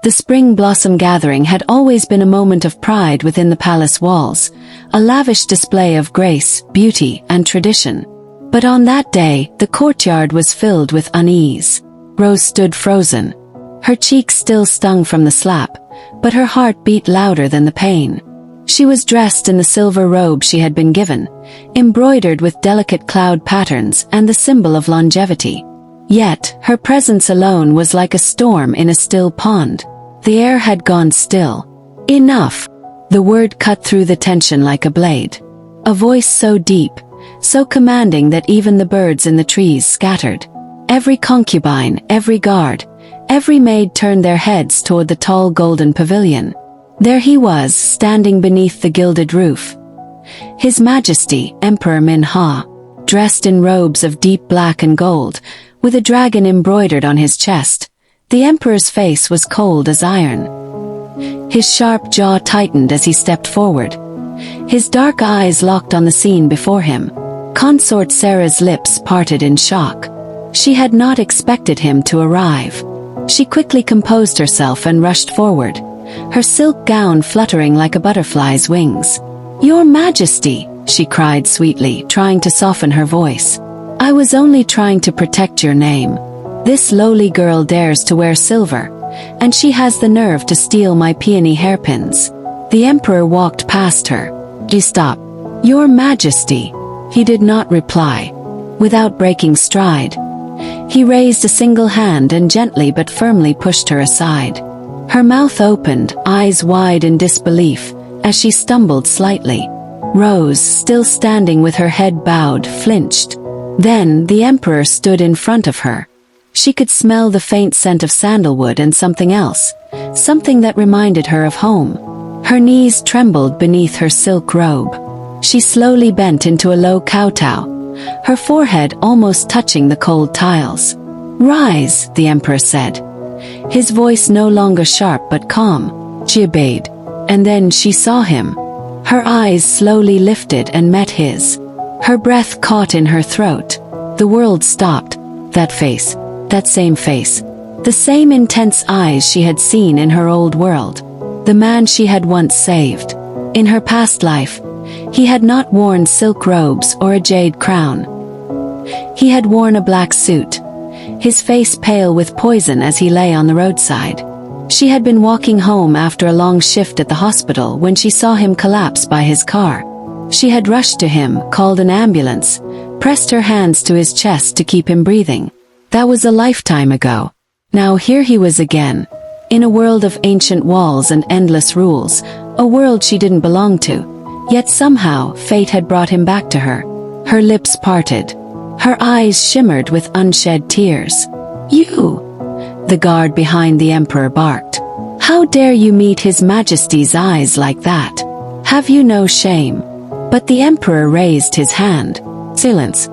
The spring blossom gathering had always been a moment of pride within the palace walls, a lavish display of grace, beauty, and tradition. But on that day, the courtyard was filled with unease. Rose stood frozen. Her cheeks still stung from the slap, but her heart beat louder than the pain. She was dressed in the silver robe she had been given, embroidered with delicate cloud patterns and the symbol of longevity. Yet, her presence alone was like a storm in a still pond. The air had gone still. Enough! The word cut through the tension like a blade. A voice so deep, so commanding that even the birds in the trees scattered. Every concubine, every guard, every maid turned their heads toward the tall golden pavilion. There he was, standing beneath the gilded roof. His Majesty, Emperor Min-Ha, dressed in robes of deep black and gold, with a dragon embroidered on his chest. The emperor's face was cold as iron. His sharp jaw tightened as he stepped forward. His dark eyes locked on the scene before him. Consort Sarah's lips parted in shock. She had not expected him to arrive. She quickly composed herself and rushed forward, her silk gown fluttering like a butterfly's wings. "Your Majesty," she cried sweetly, trying to soften her voice. "I was only trying to protect your name. This lowly girl dares to wear silver, and she has the nerve to steal my peony hairpins." The emperor walked past her. He stopped. "Your Majesty." He did not reply. Without breaking stride, he raised a single hand and gently but firmly pushed her aside. Her mouth opened, eyes wide in disbelief, as she stumbled slightly. Rose, still standing with her head bowed, flinched. Then the emperor stood in front of her. She could smell the faint scent of sandalwood and something else, something that reminded her of home. Her knees trembled beneath her silk robe. She slowly bent into a low kowtow, her forehead almost touching the cold tiles. "Rise," the emperor said, his voice no longer sharp but calm. She obeyed, and then she saw him. Her eyes slowly lifted and met his. Her breath caught in her throat. The world stopped. That face, that same face, the same intense eyes she had seen in her old world. The man she had once saved. In her past life, he had not worn silk robes or a jade crown. He had worn a black suit, his face pale with poison as he lay on the roadside. She had been walking home after a long shift at the hospital when she saw him collapse by his car. She had rushed to him, called an ambulance, pressed her hands to his chest to keep him breathing. That was a lifetime ago. Now here he was again, in a world of ancient walls and endless rules, a world she didn't belong to. Yet somehow, fate had brought him back to her. Her lips parted. Her eyes shimmered with unshed tears. "You!" the guard behind the emperor barked. "How dare you meet his Majesty's eyes like that? Have you no shame?" But the emperor raised his hand. "Silence."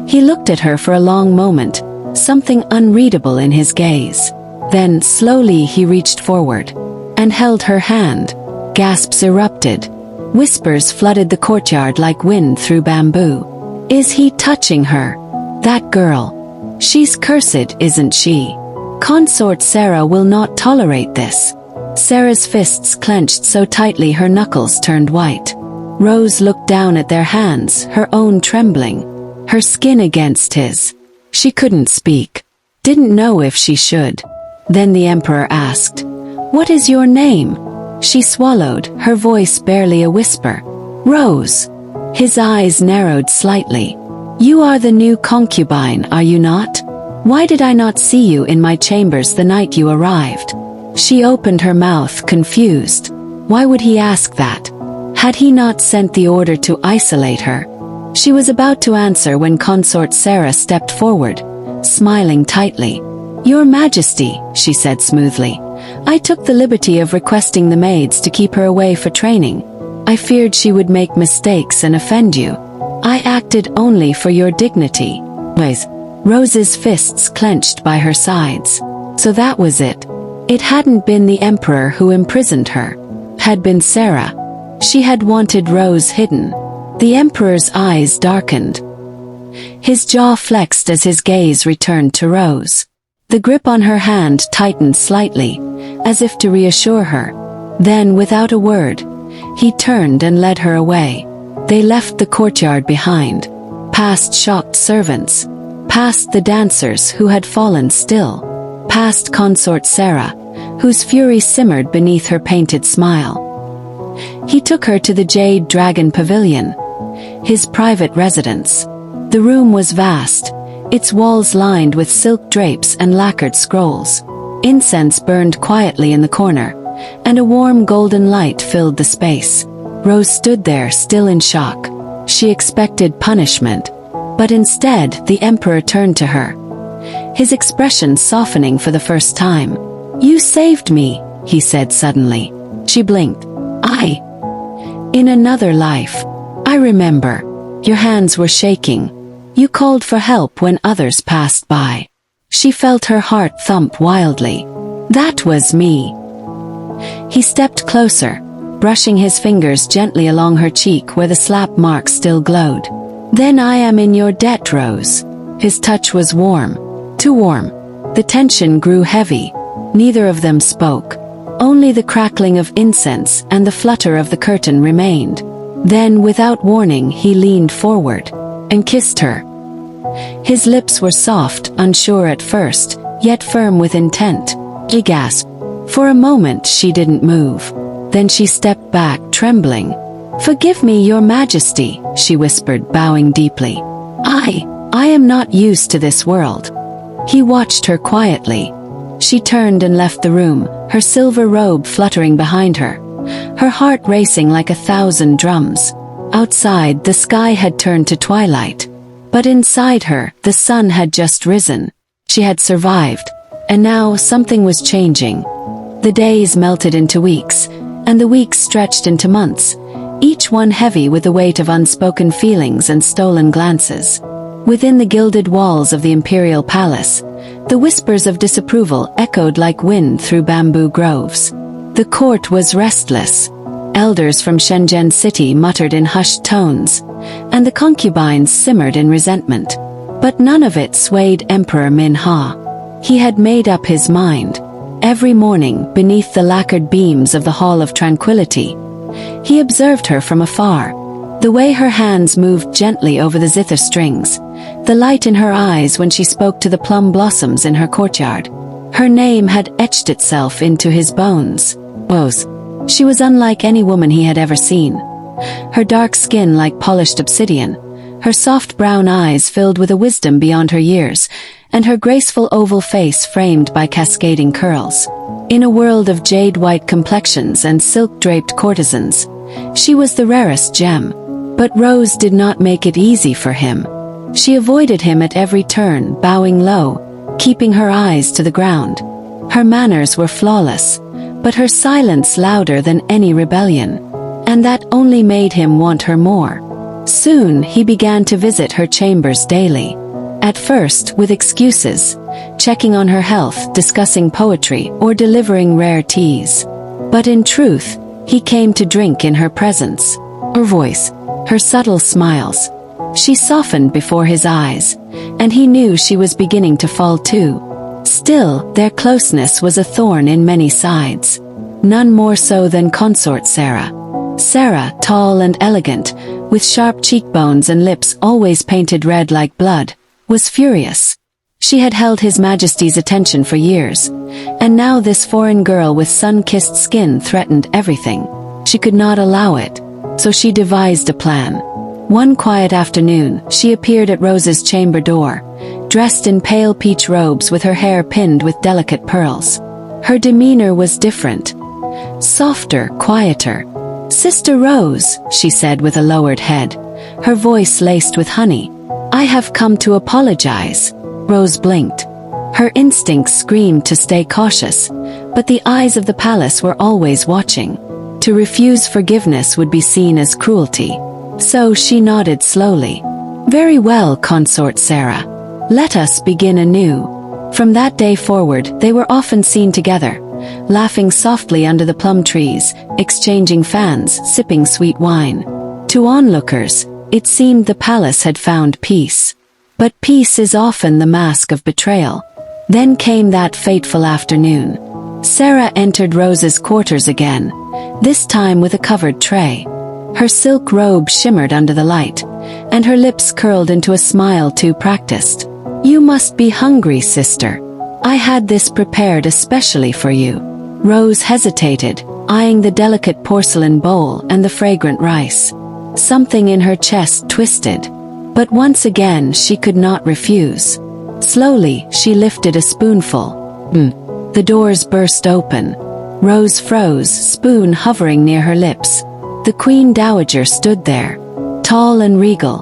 He looked at her for a long moment, something unreadable in his gaze. Then, slowly he reached forward and held her hand. Gasps erupted. Whispers flooded the courtyard like wind through bamboo. Is he touching her? That girl. She's cursed, isn't she? Consort Sarah will not tolerate this. Sarah's fists clenched so tightly her knuckles turned white. Rose looked down at their hands, her own trembling, her skin against his. She couldn't speak. Didn't know if she should. Then the emperor asked, "What is your name?" She swallowed, her voice barely a whisper. "Rose." His eyes narrowed slightly. "You are the new concubine, are you not? Why did I not see you in my chambers the night you arrived?" She opened her mouth, confused. Why would he ask that? Had he not sent the order to isolate her? She was about to answer when Consort Sarah stepped forward, smiling tightly. "Your Majesty," she said smoothly, "I took the liberty of requesting the maids to keep her away for training. I feared she would make mistakes and offend you. I acted only for your dignity." Rose's fists clenched by her sides. So that was it. It hadn't been the emperor who imprisoned her. Had been Sarah. She had wanted Rose hidden. The emperor's eyes darkened. His jaw flexed as his gaze returned to Rose. The grip on her hand tightened slightly, as if to reassure her. Then, without a word, he turned and led her away. They left the courtyard behind, past shocked servants, past the dancers who had fallen still, past consort Sarah, whose fury simmered beneath her painted smile. He took her to the Jade Dragon Pavilion, his private residence. The room was vast, its walls lined with silk drapes and lacquered scrolls. Incense burned quietly in the corner, and a warm golden light filled the space. Rose stood there, still in shock. She expected punishment, but instead the Emperor turned to her, his expression softening for the first time. "You saved me," he said suddenly. She blinked. In another life. I remember. Your hands were shaking. You called for help when others passed by." She felt her heart thump wildly. "That was me." He stepped closer, brushing his fingers gently along her cheek where the slap mark still glowed. "Then I am in your debt, Rose." His touch was warm. Too warm. The tension grew heavy. Neither of them spoke. Only the crackling of incense and the flutter of the curtain remained. Then, without warning, he leaned forward and kissed her. His lips were soft, unsure at first, yet firm with intent. She gasped. For a moment she didn't move. Then she stepped back, trembling. "Forgive me, Your Majesty," she whispered, bowing deeply. I am not used to this world." He watched her quietly. She turned and left the room, her silver robe fluttering behind her, her heart racing like 1,000 drums. Outside, the sky had turned to twilight. But inside her, the sun had just risen. She had survived. And now something was changing. The days melted into weeks, and the weeks stretched into months, each one heavy with the weight of unspoken feelings and stolen glances. Within the gilded walls of the imperial palace, the whispers of disapproval echoed like wind through bamboo groves. The court was restless. Elders from Shenzhen City muttered in hushed tones, and the concubines simmered in resentment. But none of it swayed Emperor Min-Ha. He had made up his mind. Every morning, beneath the lacquered beams of the Hall of Tranquility, he observed her from afar. The way her hands moved gently over the zither strings, the light in her eyes when she spoke to the plum blossoms in her courtyard. Her name had etched itself into his bones. Rose. She was unlike any woman he had ever seen. Her dark skin like polished obsidian, her soft brown eyes filled with a wisdom beyond her years, and her graceful oval face framed by cascading curls. In a world of jade-white complexions and silk-draped courtesans, she was the rarest gem. But Rose did not make it easy for him. She avoided him at every turn, bowing low, keeping her eyes to the ground. Her manners were flawless, but her silence louder than any rebellion. And that only made him want her more. Soon he began to visit her chambers daily. At first, with excuses, checking on her health, discussing poetry, or delivering rare teas. But in truth, he came to drink in her presence. Her voice, her subtle smiles. She softened before his eyes, and he knew she was beginning to fall too. Still, their closeness was a thorn in many sides. None more so than consort Sarah. Sarah, tall and elegant, with sharp cheekbones and lips always painted red like blood, was furious. She had held His Majesty's attention for years, and now this foreign girl with sun-kissed skin threatened everything. She could not allow it, so she devised a plan. One quiet afternoon, she appeared at Rose's chamber door, dressed in pale peach robes with her hair pinned with delicate pearls. Her demeanor was different. Softer, quieter. "Sister Rose," she said with a lowered head, her voice laced with honey. "I have come to apologize." Rose blinked. Her instincts screamed to stay cautious, but the eyes of the palace were always watching. To refuse forgiveness would be seen as cruelty. So she nodded slowly. "Very well, consort Sarah. Let us begin anew." From that day forward, they were often seen together, laughing softly under the plum trees, exchanging fans, sipping sweet wine. To onlookers, it seemed the palace had found peace. But peace is often the mask of betrayal. Then came that fateful afternoon. Sarah entered Rose's quarters again, this time with a covered tray. Her silk robe shimmered under the light, and her lips curled into a smile too practiced. "You must be hungry, sister. I had this prepared especially for you." Rose hesitated, eyeing the delicate porcelain bowl and the fragrant rice. Something in her chest twisted, but once again she could not refuse. Slowly, she lifted a spoonful. The doors burst open. Rose froze, spoon hovering near her lips. The Queen Dowager stood there, tall and regal.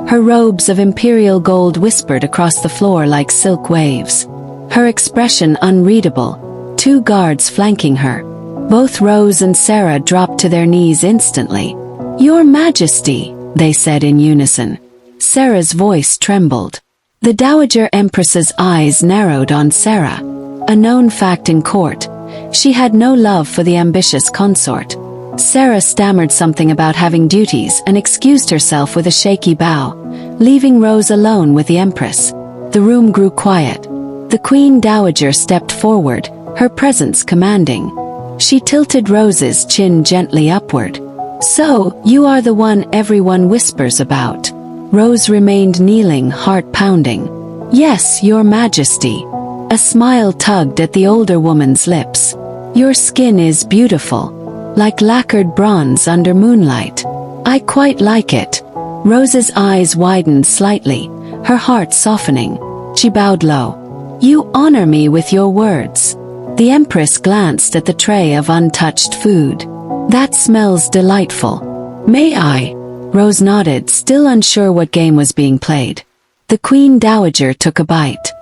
Her robes of imperial gold whispered across the floor like silk waves. Her expression unreadable, 2 guards flanking her. Both Rose and Sarah dropped to their knees instantly. "Your Majesty," they said in unison. Sarah's voice trembled. The Dowager Empress's eyes narrowed on Sarah. A known fact in court, she had no love for the ambitious consort. Sarah stammered something about having duties and excused herself with a shaky bow, leaving Rose alone with the Empress. The room grew quiet. The Queen Dowager stepped forward, her presence commanding. She tilted Rose's chin gently upward. "So, you are the one everyone whispers about." Rose remained kneeling, heart pounding. "Yes, Your Majesty." A smile tugged at the older woman's lips. "Your skin is beautiful, like lacquered bronze under moonlight. I quite like it." Rose's eyes widened slightly, her heart softening. She bowed low. "You honor me with your words." The Empress glanced at the tray of untouched food. "That smells delightful. May I?" Rose nodded, still unsure what game was being played. The Queen Dowager took a bite.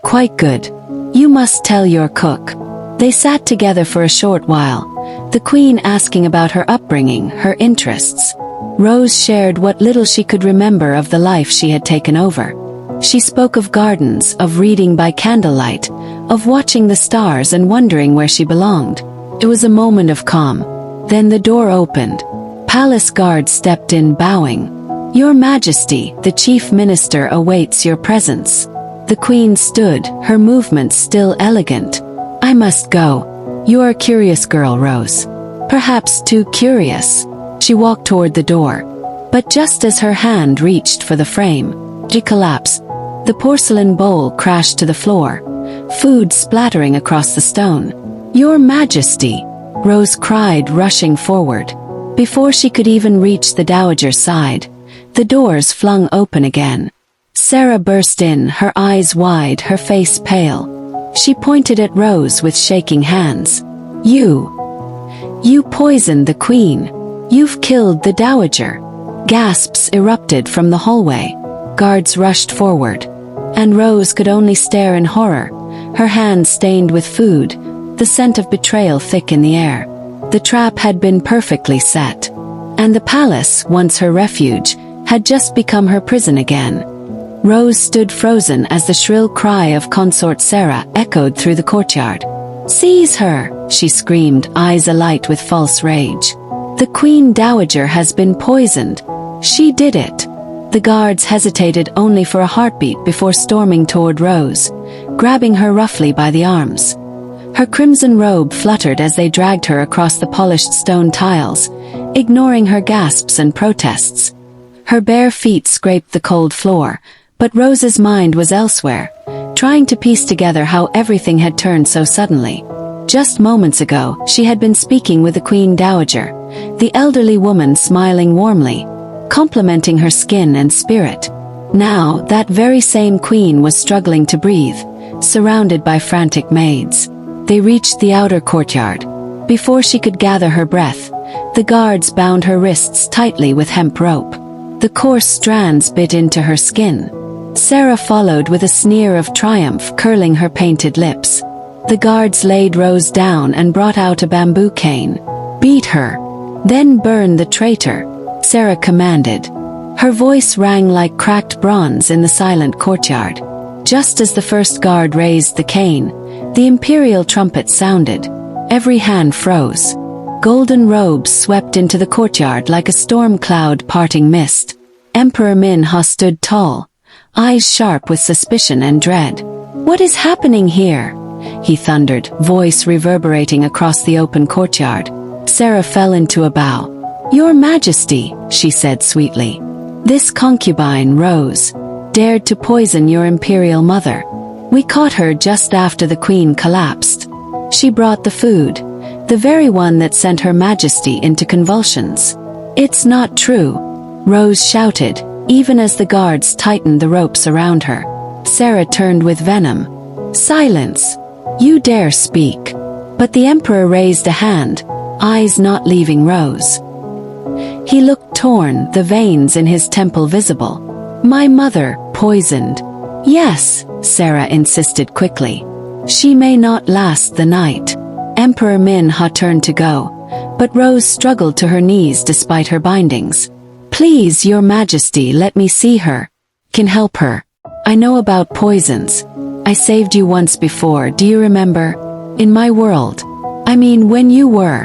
Quite good. You must tell your cook." They sat together for a short while, the Queen asking about her upbringing, her interests. Rose shared what little she could remember of the life she had taken over. She spoke of gardens, of reading by candlelight, of watching the stars and wondering where she belonged. It was a moment of calm. Then the door opened. Palace guards stepped in, bowing. "Your Majesty, the Chief Minister awaits your presence." The Queen stood, her movements still elegant. "I must go. You are a curious girl, Rose. Perhaps too curious." She walked toward the door. But just as her hand reached for the frame, she collapsed. The porcelain bowl crashed to the floor, food splattering across the stone. "Your Majesty!" Rose cried, rushing forward. Before she could even reach the Dowager's side, the doors flung open again. Sarah burst in, her eyes wide, her face pale. She pointed at Rose with shaking hands. You poisoned the Queen. You've killed the Dowager." Gasps erupted from the hallway. Guards rushed forward, and Rose could only stare in horror, her hands stained with food, the scent of betrayal thick in the air. The trap had been perfectly set, and the palace, once her refuge, had just become her prison again. Rose stood frozen as the shrill cry of Consort Sarah echoed through the courtyard. "Seize her!" she screamed, eyes alight with false rage. "The Queen Dowager has been poisoned. She did it." The guards hesitated only for a heartbeat before storming toward Rose, grabbing her roughly by the arms. Her crimson robe fluttered as they dragged her across the polished stone tiles, ignoring her gasps and protests. Her bare feet scraped the cold floor, but Rose's mind was elsewhere, trying to piece together how everything had turned so suddenly. Just moments ago, she had been speaking with the Queen Dowager, the elderly woman smiling warmly, complimenting her skin and spirit. Now, that very same queen was struggling to breathe, surrounded by frantic maids. They reached the outer courtyard. Before she could gather her breath, the guards bound her wrists tightly with hemp rope. The coarse strands bit into her skin. Sarah followed with a sneer of triumph curling her painted lips. The guards laid Rose down and brought out a bamboo cane. "Beat her. Then burn the traitor," Sarah commanded. Her voice rang like cracked bronze in the silent courtyard. Just as the first guard raised the cane, the imperial trumpet sounded. Every hand froze. Golden robes swept into the courtyard like a storm cloud parting mist. Emperor Minha stood tall, eyes sharp with suspicion and dread. "What is happening here?" he thundered, voice reverberating across the open courtyard. Sarah fell into a bow. "Your Majesty," she said sweetly. "This concubine, Rose, dared to poison your imperial mother. We caught her just after the queen collapsed. She brought the food, the very one that sent Her Majesty into convulsions." "It's not true," Rose shouted, even as the guards tightened the ropes around her. Sarah turned with venom. "Silence! You dare speak!" But the Emperor raised a hand, eyes not leaving Rose. He looked torn, the veins in his temple visible. "My mother, poisoned." "Yes," Sarah insisted quickly. "She may not last the night." Emperor Min-ha turned to go, but Rose struggled to her knees despite her bindings. "Please, Your Majesty, let me see her. Can help her. I know about poisons. I saved you once before, do you remember? In my world. I mean, when you were."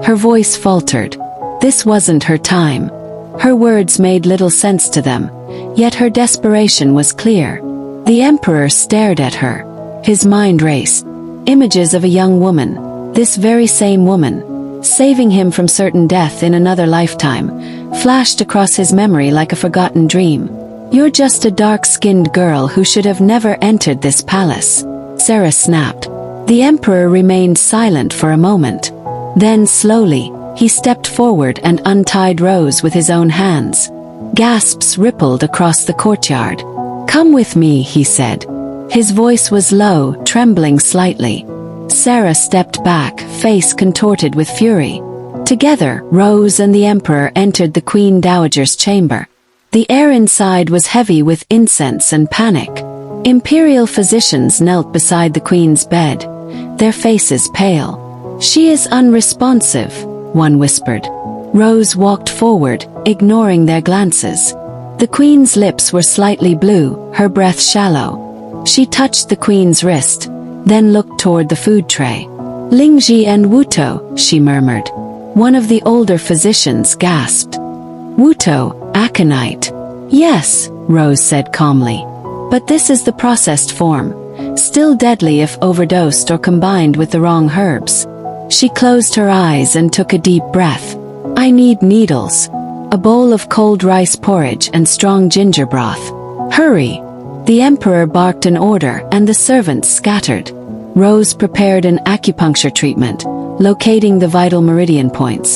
Her voice faltered. This wasn't her time. Her words made little sense to them, yet her desperation was clear. The Emperor stared at her. His mind raced. Images of a young woman, this very same woman, saving him from certain death in another lifetime, flashed across his memory like a forgotten dream. "You're just a dark-skinned girl who should have never entered this palace," Sarah snapped. The Emperor remained silent for a moment. Then slowly, he stepped forward and untied Rose with his own hands. Gasps rippled across the courtyard. "Come with me," he said. His voice was low, trembling slightly. Sarah stepped back, face contorted with fury. Together, Rose and the Emperor entered the Queen Dowager's chamber. The air inside was heavy with incense and panic. Imperial physicians knelt beside the Queen's bed, their faces pale. "She is unresponsive," one whispered. Rose walked forward, ignoring their glances. The Queen's lips were slightly blue, her breath shallow. She touched the Queen's wrist, then looked toward the food tray. "Lingji and Wuto," she murmured. One of the older physicians gasped. "Wuto, aconite." "Yes," Rose said calmly. "But this is the processed form, still deadly if overdosed or combined with the wrong herbs." She closed her eyes and took a deep breath. "I need needles, a bowl of cold rice porridge and strong ginger broth. Hurry!" The Emperor barked an order and the servants scattered. Rose prepared an acupuncture treatment, locating the vital meridian points.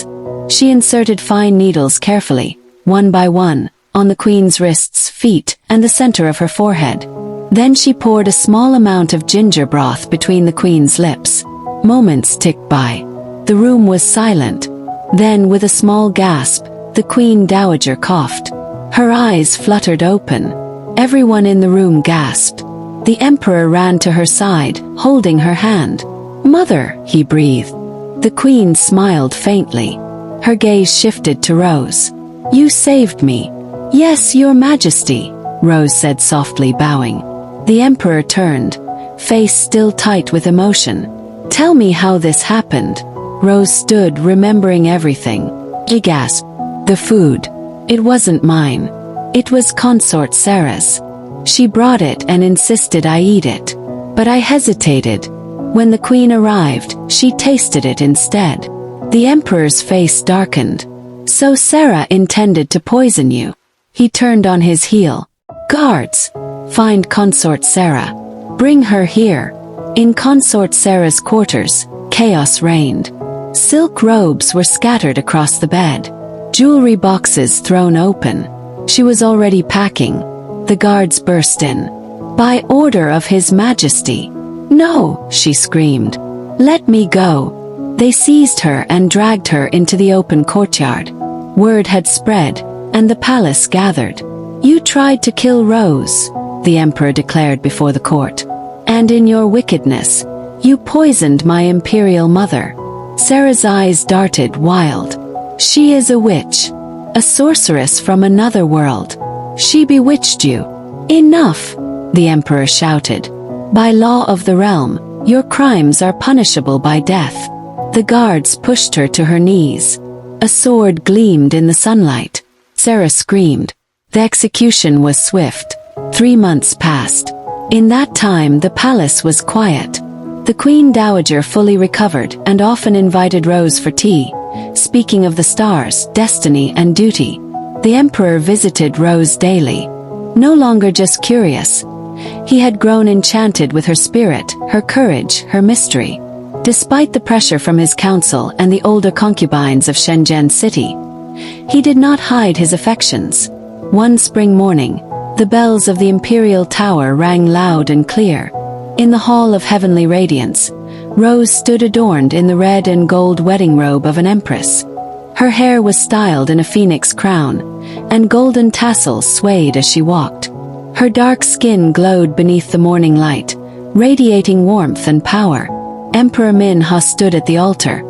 She inserted fine needles carefully, one by one, on the Queen's wrists, feet, and the center of her forehead. Then she poured a small amount of ginger broth between the Queen's lips. Moments ticked by. The room was silent. Then, with a small gasp, the Queen Dowager coughed. Her eyes fluttered open. Everyone in the room gasped. The Emperor ran to her side, holding her hand. "Mother," he breathed. The Queen smiled faintly. Her gaze shifted to Rose. "You saved me." "Yes, Your Majesty," Rose said softly, bowing. The Emperor turned, face still tight with emotion. "Tell me how this happened." Rose stood, remembering everything. She gasped. "The food. It wasn't mine. It was Consort Sarah's. She brought it and insisted I eat it. But I hesitated. When the Queen arrived, she tasted it instead." The Emperor's face darkened. "So Sarah intended to poison you." He turned on his heel. "Guards! Find Consort Sarah. Bring her here." In Consort Sarah's quarters, chaos reigned. Silk robes were scattered across the bed. Jewelry boxes thrown open. She was already packing. The guards burst in. "By order of His Majesty." "No," she screamed. "Let me go." They seized her and dragged her into the open courtyard. Word had spread, and the palace gathered. "You tried to kill Rose," the Emperor declared before the court. "And in your wickedness, you poisoned my imperial mother." Sarah's eyes darted wild. "She is a witch, a sorceress from another world. She bewitched you." "Enough!" the Emperor shouted. "By law of the realm, your crimes are punishable by death." The guards pushed her to her knees. A sword gleamed in the sunlight. Sarah screamed. The execution was swift. 3 months passed. In that time the palace was quiet. The Queen Dowager fully recovered and often invited Rose for tea, speaking of the stars, destiny, and duty. The Emperor visited Rose daily. No longer just curious. He had grown enchanted with her spirit, her courage, her mystery. Despite the pressure from his council and the older concubines of Shenzhen City, he did not hide his affections. One spring morning, the bells of the Imperial Tower rang loud and clear. In the Hall of Heavenly Radiance, Rose stood adorned in the red and gold wedding robe of an empress. Her hair was styled in a phoenix crown, and golden tassels swayed as she walked. Her dark skin glowed beneath the morning light, radiating warmth and power. Emperor Minha stood at the altar,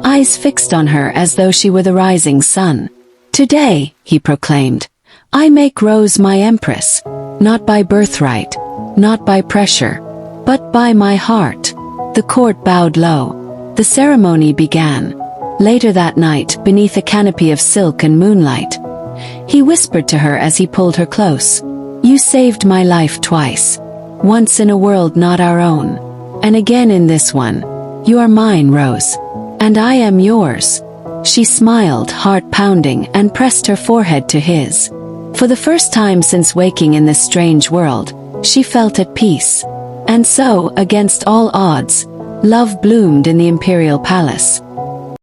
eyes fixed on her as though she were the rising sun. "Today," he proclaimed, "I make Rose my empress, not by birthright, not by pressure, but by my heart." The court bowed low. The ceremony began. Later that night, beneath a canopy of silk and moonlight, he whispered to her as he pulled her close, "You saved my life twice. Once in a world not our own, and again in this one. You are mine, Rose. And I am yours." She smiled, heart pounding, and pressed her forehead to his. For the first time since waking in this strange world, she felt at peace. And so, against all odds, love bloomed in the imperial palace.